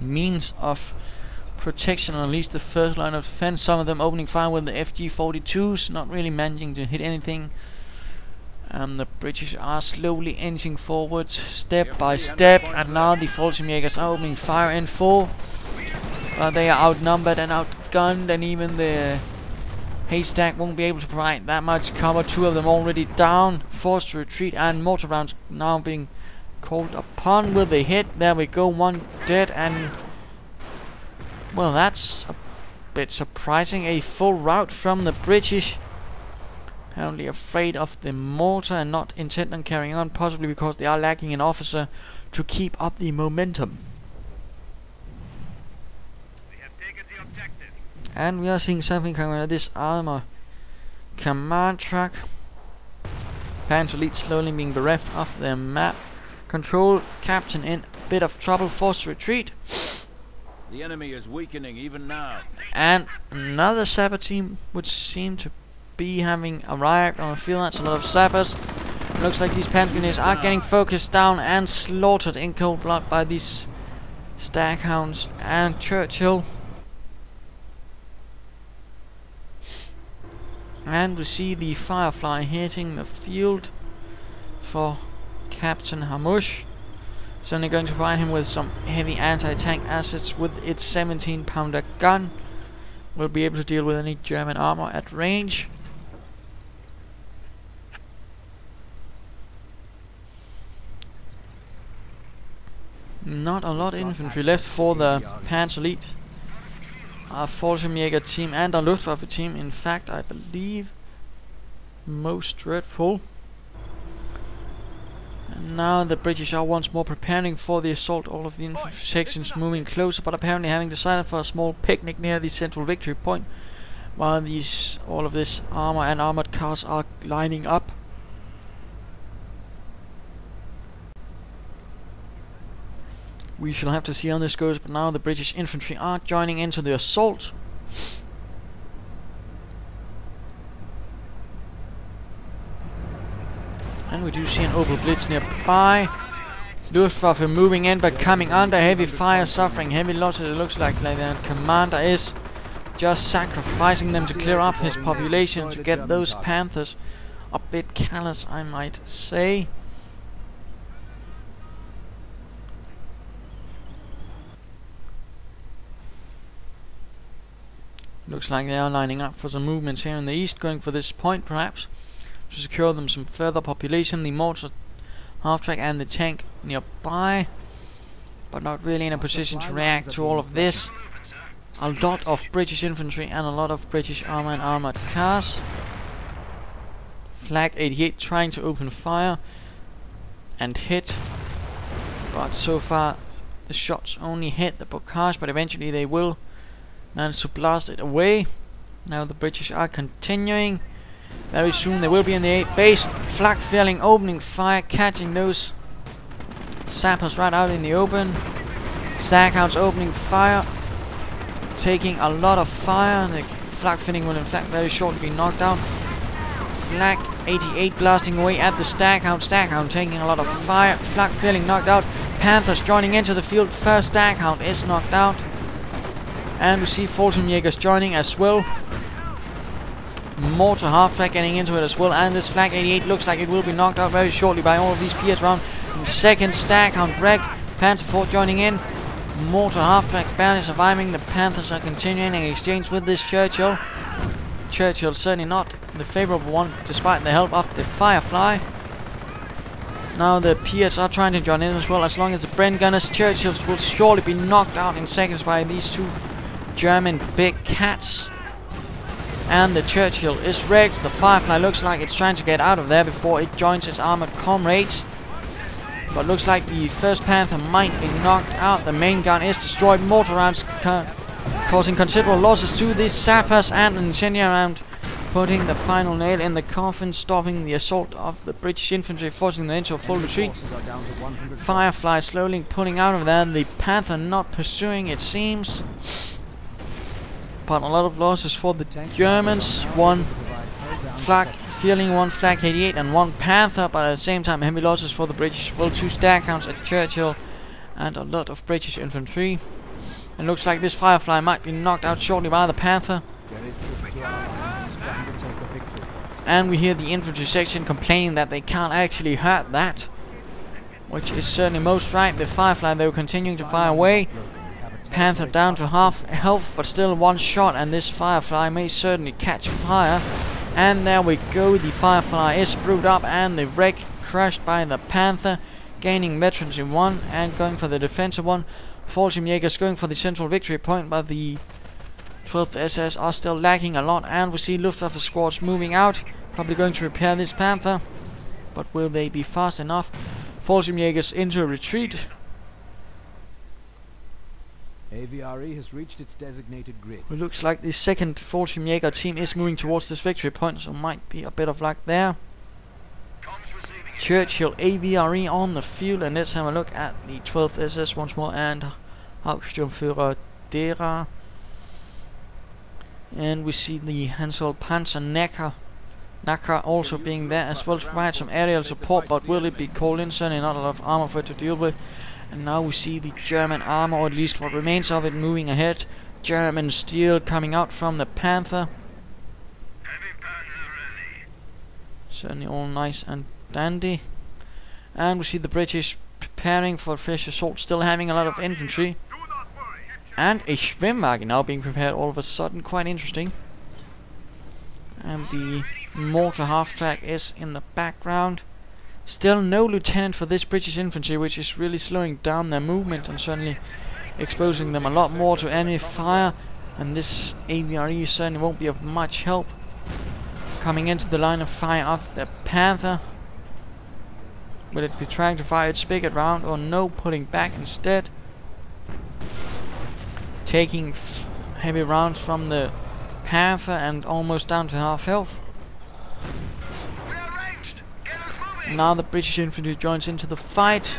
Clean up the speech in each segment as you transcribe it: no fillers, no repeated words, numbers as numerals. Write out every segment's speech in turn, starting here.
means of protection, or at least the first line of defense. Some of them opening fire with the FG-42s, not really managing to hit anything. And the British are slowly inching forward, step by step, and now the Fallschirmjägers are opening fire in full. But they are outnumbered and outgunned, and even the haystack won't be able to provide that much cover. Two of them already down, forced to retreat, and mortar rounds now being called upon. Will they hit? There we go, one dead, and well, that's a bit surprising. A full rout from the British. Apparently afraid of the mortar and not intent on carrying on, possibly because they are lacking an officer to keep up the momentum. We have taken the objective. And we are seeing something coming out of this armor command truck. Panzer Elite slowly being bereft of their map control. Captain in a bit of trouble, forced to retreat. The enemy is weakening even now. And another sapper team would seem to be having arrived on the field. That's a lot of sappers. Looks like these Panzer are getting focused down and slaughtered in cold blood by these Staghounds and Churchill. And we see the Firefly hitting the field for Captain Harusch. Certainly going to provide him with some heavy anti-tank assets with its 17-pounder gun. Will be able to deal with any German armor at range. Not a lot of infantry left for the Panzer Elite. Our Fallschirmjäger team and our Luftwaffe team, in fact, I believe, most dreadful. And now the British are once more preparing for the assault. All of the infantry sections moving closer, but apparently having decided for a small picnic near the central victory point, while all of this armor and armored cars are lining up. We shall have to see how this goes, but now the British infantry are joining into the assault. And we do see an Opel Blitz nearby. Luftwaffe moving in, but coming under heavy fire, suffering heavy losses. It looks like their commander is just sacrificing them to clear up his population, to get those Panthers a bit callous, I might say. Looks like they are lining up for some movements here in the east, going for this point perhaps to secure them some further population. The mortar half-track and the tank nearby, but not really in a position to react to all of this. A lot of British infantry and a lot of British armor and armored cars. Flag 88 trying to open fire and hit, but so far the shots only hit the Bocage, but eventually they will manage to blast it away. Now the British are continuing. Very soon they will be in the 8 base. Flak failing, opening fire, catching those sappers right out in the open. Staghounds opening fire, taking a lot of fire. The flak finning will in fact very shortly be knocked down. Flak 88 blasting away at the Staghound. Staghound taking a lot of fire. Flak failing, knocked out. Panthers joining into the field. First Staghound is knocked out. And we see Fallschirmjägers joining as well. Mortar half-track getting into it as well. And this Flag 88 looks like it will be knocked out very shortly by all of these PS round. Second Staghound wrecked. Panzer IV joining in. Mortar half-track barely surviving. The Panthers are continuing in exchange with this Churchill. Churchill certainly not the favorable one, despite the help of the Firefly. Now the PS are trying to join in as well. As long as the Brent gunners, Churchills will surely be knocked out in seconds by these two German big cats. And the Churchill is wrecked. The Firefly looks like it's trying to get out of there before it joins its armored comrades. But looks like the first Panther might be knocked out. The main gun is destroyed. Mortar rounds causing considerable losses to the sappers, and an incendiary round putting the final nail in the coffin, stopping the assault of the British infantry, forcing them into a full retreat. Firefly slowly pulling out of there. The Panther not pursuing, it seems. But a lot of losses for the Germans. One Flak feeling, one Flag 88 and one Panther, but at the same time heavy losses for the British. Well, two Staghounds at Churchill and a lot of British infantry. And looks like this Firefly might be knocked out shortly by the Panther. And we hear the infantry section complaining that they can't actually hurt that, which is certainly most right. The Firefly, though, continuing to fire away. Panther down to half health, but still one shot, and this Firefly may certainly catch fire. And there we go, the Firefly is screwed up, and the wreck crushed by the Panther, gaining veterans in one and going for the defensive one. Fallschirmjägers going for the central victory point, but the 12th SS are still lacking a lot, and we see Luftwaffe squads moving out, probably going to repair this Panther, but will they be fast enough? Fallschirmjägers into a retreat. AVRE has reached its designated grid. It looks like the second Fallschirmjäger team is moving towards this victory point, so might be a bit of luck there. Churchill AVRE on the field, and let's have a look at the 12th SS once more, and Hauptsturmführer Dera. And we see the Hansel Panzer Naka also being there as well to provide some aerial support, but will it be called in? Certainly not a lot of armor for it to deal with. And now we see the German armor, or at least what remains of it, moving ahead. German steel coming out from the Panther. Certainly all nice and dandy. And we see the British preparing for a fresh assault, still having a lot of infantry. And a Schwimmwagen now being prepared all of a sudden, quite interesting. And the mortar half-track is in the background. Still no lieutenant for this British infantry, which is really slowing down their movement and certainly exposing them a lot more to enemy fire. And this AVRE certainly won't be of much help. Coming into the line of fire of the Panther. Will it be trying to fire its spigot round, or no, pulling back instead? Taking heavy rounds from the Panther and almost down to half health. Now the British infantry joins into the fight.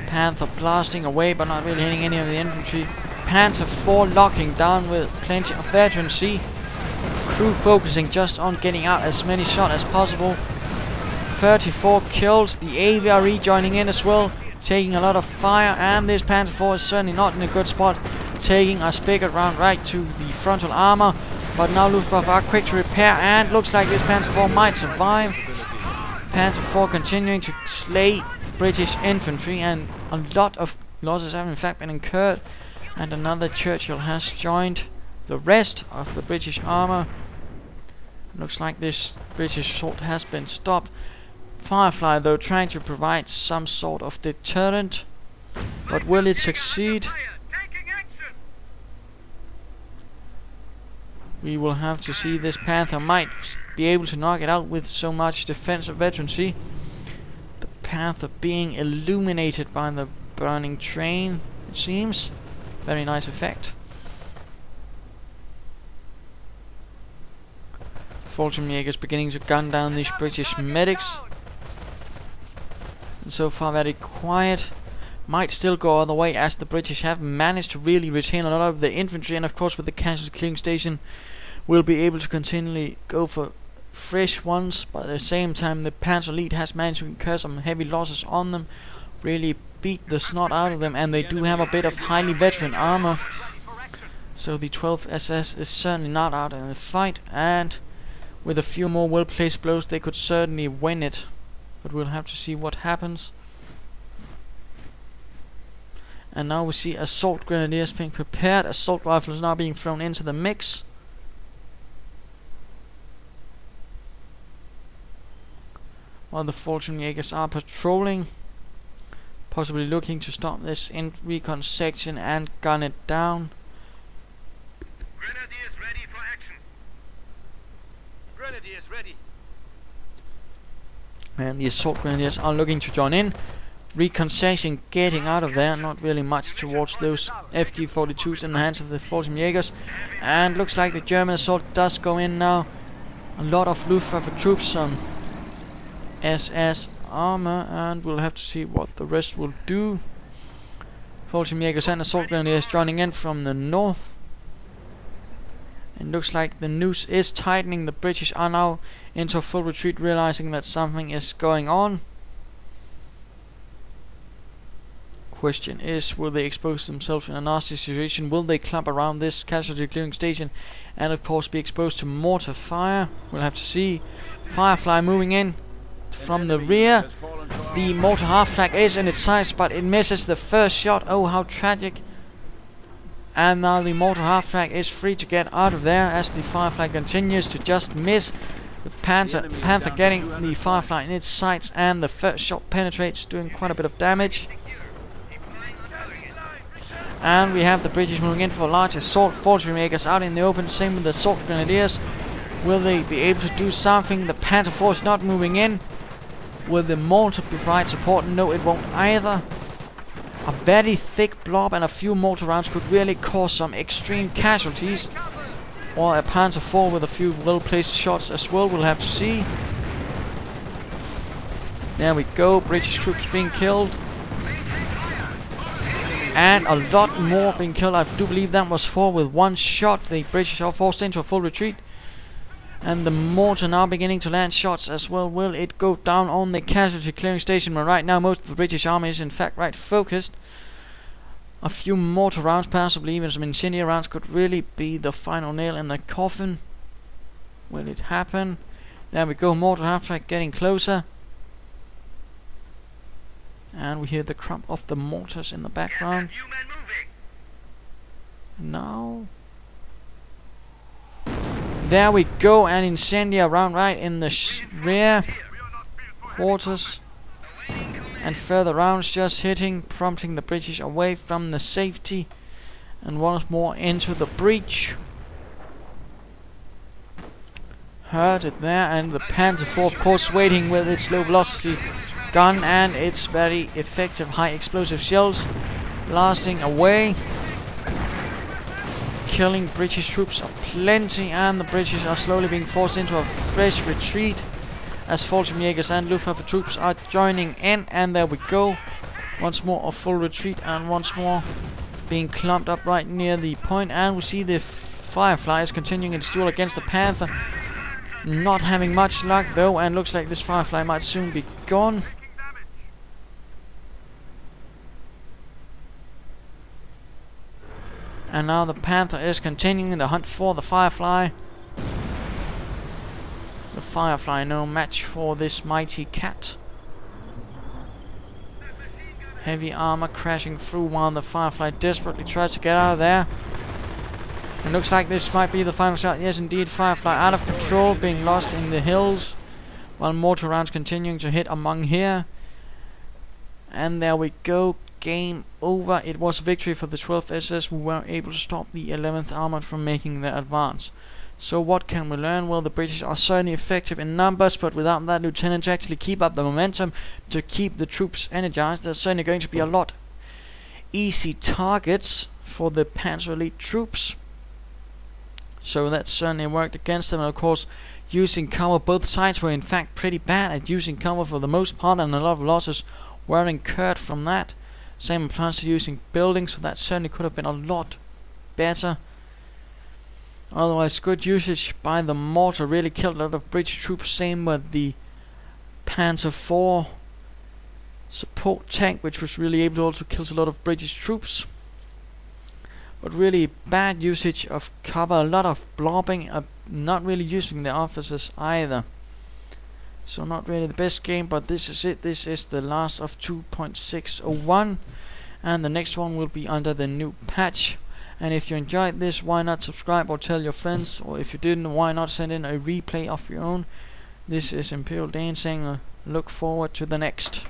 Panther blasting away, but not really hitting any of the infantry. Panzer IV locking down with plenty of veterancy. Crew focusing just on getting out as many shots as possible. 34 kills. The AVRE joining in as well, taking a lot of fire, and this Panzer IV is certainly not in a good spot, taking a spigot round right to the frontal armor. But now Luftwaffe are quick to repair, and looks like this Panzer IV might survive. Panzer IV continuing to slay British infantry, and a lot of losses have in fact been incurred. And another Churchill has joined the rest of the British armor. Looks like this British assault has been stopped. Firefly, though, trying to provide some sort of deterrent, but will it succeed? We will have to see. This Panther might be able to knock it out with so much defensive veterancy. The Panther being illuminated by the burning train, it seems. Very nice effect. Fallschirmjägers beginning to gun down these British medics. And so far very quiet. Might still go other way, as the British have managed to really retain a lot of the infantry, and of course with the casualty clearing station will be able to continually go for fresh ones, but at the same time the Panzer Elite has managed to incur some heavy losses on them, really beat the snot out of them, and they do have a bit of highly veteran armor. So the 12th SS is certainly not out in the fight, and with a few more well-placed blows they could certainly win it, but we'll have to see what happens. And now we see assault grenadiers being prepared, assault rifles now being thrown into the mix. While the Fallschirmjägers are patrolling, possibly looking to stop this in recon section and gun it down. Grenadiers ready for action. Grenadiers ready. And the assault grenadiers are looking to join in. Recon section getting out of there, not really much towards those FD-42s in the hands of the Fallschirmjägers. And looks like the German assault does go in now. A lot of Luftwaffe troops, some SS armor, and we'll have to see what the rest will do. Fallschirmjägers and assault grenadiers joining in from the north. And looks like the noose is tightening. The British are now into full retreat, realizing that something is going on. Question is, will they expose themselves in a nasty situation? Will they clump around this casualty clearing station and of course be exposed to mortar fire? We'll have to see. Firefly moving in from the rear. The mortar half-track is in its sights, but it misses the first shot. Oh, how tragic. And now the mortar half-track is free to get out of there as the Firefly continues to just miss. The Panther getting the Firefly in its sights, and the first shot penetrates, doing quite a bit of damage. And we have the British moving in for a large assault. Fortune makers out in the open, same with the assault grenadiers. Will they be able to do something? The Panther force not moving in. Will the mortar provide support? No, it won't either. A very thick blob and a few mortar rounds could really cause some extreme casualties. Or a Panzer IV with a few well-placed shots as well, we'll have to see. There we go, British troops being killed. And a lot more being killed. I do believe that was 4 with 1 shot. The British are forced into a full retreat. And the mortar now beginning to land shots as well. Will it go down on the casualty clearing station? But right now most of the British army is in fact right focused. A few mortar rounds, possibly even some incendiary rounds, could really be the final nail in the coffin. Will it happen? There we go, mortar half-track getting closer. And we hear the crump of the mortars in the background. Now... there we go, an incendiary round right in the rear quarters. And further rounds just hitting, prompting the British away from the safety. And once more into the breach. Heard it there, and the Panzer IV of course waiting with its low velocity gun and its very effective high explosive shells. Blasting away. Killing British troops aplenty, and the British are slowly being forced into a fresh retreat as Fallschirmjägers and Luftwaffe troops are joining in. And there we go, once more a full retreat, and once more being clumped up right near the point. And we see the Firefly is continuing its duel against the Panther, not having much luck though, and looks like this Firefly might soon be gone. And now the Panther is continuing the hunt for the Firefly. The Firefly no match for this mighty cat. Heavy armor crashing through while the Firefly desperately tries to get out of there. It looks like this might be the final shot. Yes indeed, Firefly out of control, being lost in the hills, while mortar rounds continuing to hit among here. And there we go. Game over. It was a victory for the 12th SS, who were able to stop the 11th Armoured from making their advance. So what can we learn? Well, the British are certainly effective in numbers, but without that lieutenant to actually keep up the momentum, to keep the troops energized, there's certainly going to be a lot easy targets for the Panzer Elite troops. So that certainly worked against them. And of course, using cover, both sides were in fact pretty bad at using cover for the most part, and a lot of losses were incurred from that. Same applies to using buildings, so that certainly could have been a lot better. Otherwise, good usage by the mortar really killed a lot of British troops. Same with the Panzer IV support tank, which was really able to also kill a lot of British troops. But really bad usage of cover, a lot of blobbing, not really using the officers either. So not really the best game, but this is it. This is the last of 2.601, and the next one will be under the new patch. And if you enjoyed this, why not subscribe or tell your friends, or if you didn't, why not send in a replay of your own. This is Imperial Dane saying look forward to the next.